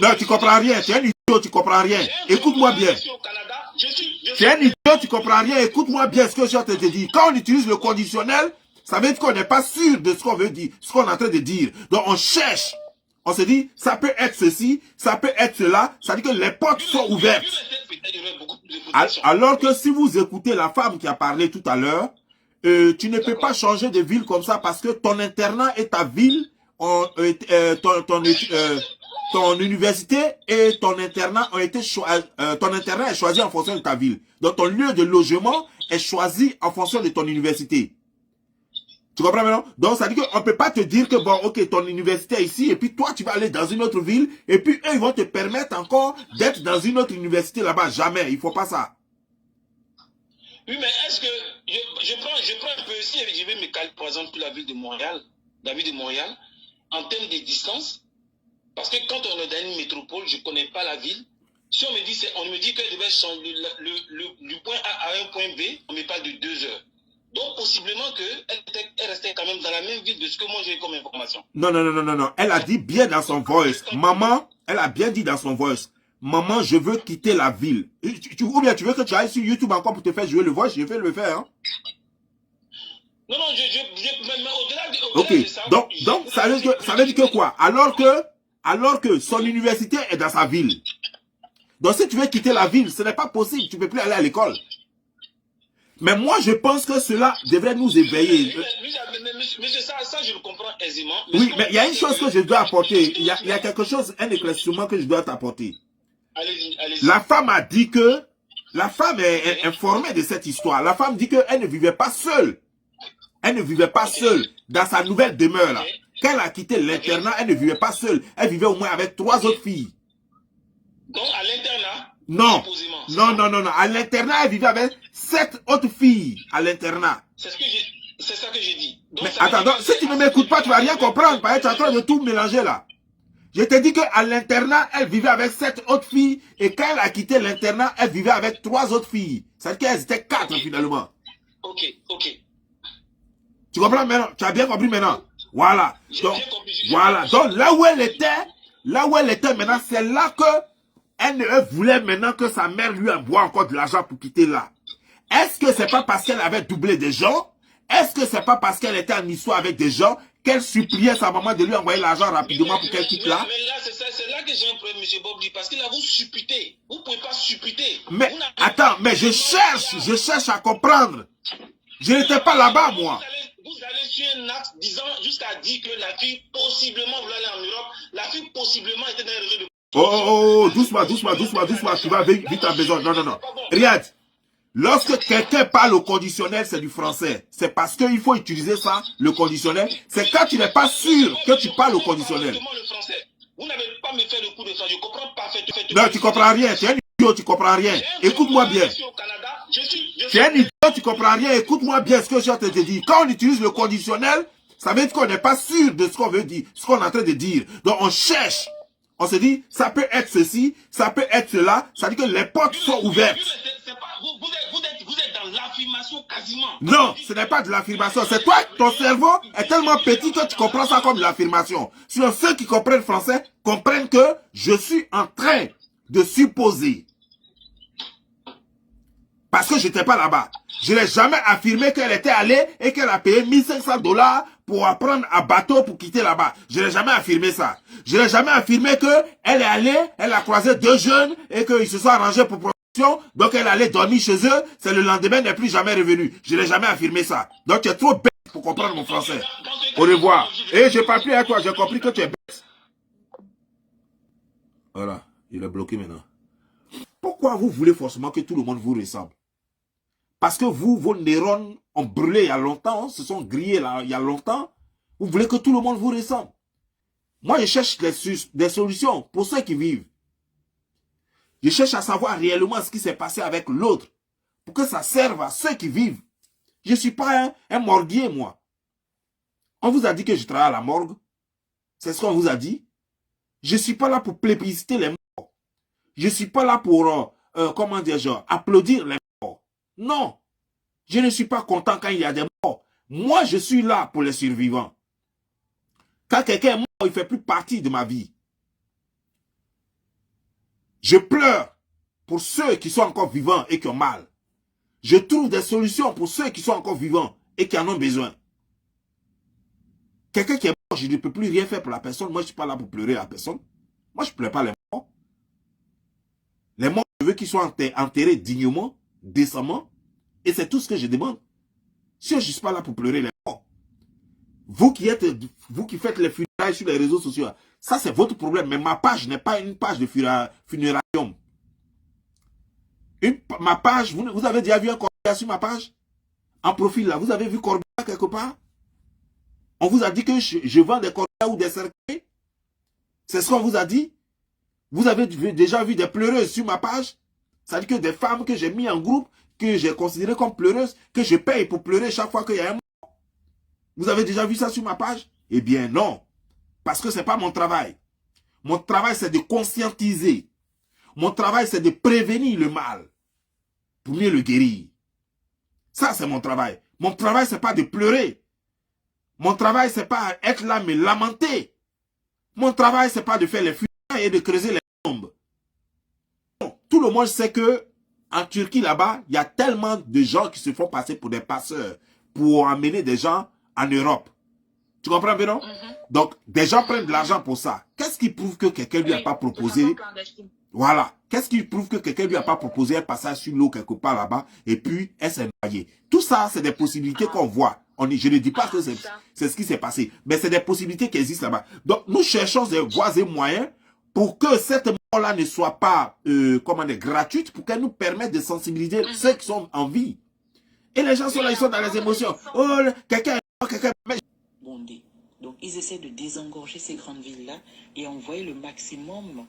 Non, tu comprends rien. Tu es un idiot, tu comprends rien. Écoute-moi bien. Tu es un idiot, tu comprends rien. Écoute-moi bien ce que je suis en train de te dire. Quand on utilise le conditionnel, ça veut dire qu'on n'est pas sûr de ce qu'on veut dire, ce qu'on est en train de dire. Donc on cherche. On se dit, ça peut être ceci, ça peut être cela. Ça veut dire que les portes sont ouvertes. Alors que si vous écoutez la femme qui a parlé tout à l'heure, tu ne peux pas changer de ville comme ça parce que ton internat et ta ville, ton université et ton internat ont été ton internat est choisi en fonction de ta ville. Donc ton lieu de logement est choisi en fonction de ton université. Tu comprends maintenant? Donc ça veut dire qu'on ne peut pas te dire que bon, ok, ton université est ici et puis toi tu vas aller dans une autre ville et puis eux ils vont te permettre encore d'être dans une autre université là-bas. Jamais, il ne faut pas ça. Oui, mais est-ce que je prends un peu aussi, je vais me caler par exemple sur la ville de Montréal, en termes de distance, parce que quand on est dans une métropole, je ne connais pas la ville. Si on me dit que je vais changer du point A à un point B, on me parle de 2 heures. Donc possiblement qu'elle restait quand même dans la même ville de ce que moi j'ai comme information. Non. Elle a dit bien dans son voice. Maman, elle a bien dit dans son voice. Maman, je veux quitter la ville. Ou bien tu veux que tu ailles sur YouTube encore pour te faire jouer le voice, je vais le faire. Hein? Non, mais au-delà de ça. Donc ça veut dire que quoi? Alors que son université est dans sa ville. Donc si tu veux quitter la ville, ce n'est pas possible. Tu ne peux plus aller à l'école. Mais moi, je pense que cela devrait nous éveiller. Mais ça, je le comprends aisément. Oui, mais il y a une chose que je dois apporter. Il y a quelque chose, un éclaircissement que je dois t'apporter. Allez-y. La femme a dit que, la femme est informée de cette histoire. La femme dit qu'elle ne vivait pas seule. Elle ne vivait pas seule dans sa nouvelle demeure là. Quand elle a quitté l'internat, elle ne vivait pas seule. Elle vivait au moins avec 3 autres filles. Donc à l'internat? Non. À l'internat, elle vivait avec 7 autres filles à l'internat. C'est ça que j'ai dit. Donc, mais attends, si tu ne m'écoutes pas, tu vas rien comprendre. Parce que tu es en train de tout mélanger là. Je te dis qu'à l'internat, elle vivait avec 7 autres filles. Et quand elle a quitté l'internat, elle vivait avec 3 autres filles. C'est-à-dire qu'elles étaient 4 finalement. Ok. Tu comprends maintenant? Tu as bien compris maintenant? Voilà. Donc là où elle était maintenant, c'est là que elle voulait maintenant que sa mère lui envoie encore de l'argent pour quitter là. Est-ce que c'est pas parce qu'elle avait doublé des gens? Est-ce que c'est pas parce qu'elle était en histoire avec des gens qu'elle suppliait sa maman de lui envoyer l'argent rapidement pour qu'elle quitte là? Mais là, c'est là que j'ai un problème, M. Bobli, parce que là, vous supputez. Vous ne pouvez pas supputer. Mais attends, mais je cherche à comprendre. Je n'étais pas là-bas, moi. Vous allez sur un acte disant jusqu'à dire que la fille possiblement voulait aller en Europe, la fille possiblement était dans les réseaux de... Oh, doucement, tu vas vite en besoin. Non. Regarde, lorsque quelqu'un parle au conditionnel, c'est du français. C'est parce qu'il faut utiliser ça, le conditionnel. C'est quand tu n'es pas sûr que tu parles au conditionnel. Vous n'avez pas me faire le coup de ça, je comprends parfaitement. Non, tu comprends rien, tu es un idiot, tu comprends rien. Écoute-moi bien. Tu es un idiot, tu comprends rien, écoute-moi bien ce que je suis en train de te dire. Quand on utilise le conditionnel, ça veut dire qu'on n'est pas sûr de ce qu'on veut dire, ce qu'on est en train de dire. Donc on cherche. On se dit, ça peut être ceci, ça peut être cela. Ça veut dire que les portes sont ouvertes. Vous êtes dans l'affirmation quasiment. Non, ce n'est pas de l'affirmation. C'est toi, ton cerveau est tellement petit que tu comprends ça comme de l'affirmation. Sinon, ceux qui comprennent français comprennent que je suis en train de supposer. Parce que je n'étais pas là-bas. Je n'ai jamais affirmé qu'elle était allée et qu'elle a payé $1500 pour apprendre à bateau pour quitter là-bas. Je n'ai jamais affirmé ça. Je n'ai jamais affirmé qu'elle est allée, elle a croisé 2 jeunes et qu'ils se sont arrangés pour production. Donc elle allait dormir chez eux. C'est le lendemain, n'est plus jamais revenu. Je n'ai jamais affirmé ça. Donc tu es trop bête pour comprendre mon français. Au revoir. Et je parle plus à toi. J'ai compris que tu es bête. Voilà. Il est bloqué maintenant. Pourquoi vous voulez forcément que tout le monde vous ressemble? Parce que vous, vos neurones ont brûlé il y a longtemps, se sont grillés là, il y a longtemps. Vous voulez que tout le monde vous ressemble. Moi, je cherche des solutions pour ceux qui vivent. Je cherche à savoir réellement ce qui s'est passé avec l'autre. Pour que ça serve à ceux qui vivent. Je ne suis pas un morguier, moi. On vous a dit que je travaille à la morgue. C'est ce qu'on vous a dit. Je ne suis pas là pour plébisciter les morts. Je ne suis pas là pour, comment dire, genre, applaudir les morts. Non. Je ne suis pas content quand il y a des morts. Moi, je suis là pour les survivants. Quand quelqu'un est mort, il ne fait plus partie de ma vie. Je pleure pour ceux qui sont encore vivants et qui ont mal. Je trouve des solutions pour ceux qui sont encore vivants et qui en ont besoin. Quelqu'un qui est mort, je ne peux plus rien faire pour la personne. Moi, je ne suis pas là pour pleurer la personne. Moi, je ne pleure pas les morts. Les morts, je veux qu'ils soient enterrés dignement, décemment. Et c'est tout ce que je demande. Si je ne suis pas là pour pleurer les morts. Vous qui faites les funérailles sur les réseaux sociaux, ça c'est votre problème. Mais ma page n'est pas une page de funérarium. Ma page, vous avez déjà vu un corbillard sur ma page? En profil là, vous avez vu corbillard quelque part? On vous a dit que je vends des corbillards ou des cercueils? C'est ce qu'on vous a dit? Vous avez déjà vu des pleureuses sur ma page? C'est-à-dire que des femmes que j'ai mis en groupe, que j'ai considérées comme pleureuses, que je paye pour pleurer chaque fois qu'il y a un mort. Vous avez déjà vu ça sur ma page? Eh bien non. Parce que ce n'est pas mon travail. Mon travail, c'est de conscientiser. Mon travail, c'est de prévenir le mal pour mieux le guérir. Ça, c'est mon travail. Mon travail, ce n'est pas de pleurer. Mon travail, ce n'est pas être là, me lamenter. Mon travail, ce n'est pas de faire les funérailles et de creuser les tombes. Tout le monde sait que en Turquie, là-bas, il y a tellement de gens qui se font passer pour des passeurs pour amener des gens en Europe. Tu comprends bien, non? Donc, des gens prennent de l'argent pour ça. Qu'est-ce qui prouve que quelqu'un lui a pas proposé? Voilà. Qu'est-ce qui prouve que quelqu'un lui a pas proposé un passage sur l'eau quelque part là-bas et puis elle s'est noyée? Tout ça, c'est des possibilités qu'on voit. Je ne dis pas que c'est ce qui s'est passé, mais c'est des possibilités qui existent là-bas. Donc, nous cherchons des voies et moyens pour que cette mort-là ne soit pas gratuite, pour qu'elle nous permette de sensibiliser ceux qui sont en vie. Et les gens sont là, ils sont dans les émotions. Oh, quelqu'un. Bondé. Donc, ils essaient de désengorger ces grandes villes-là et envoyer le maximum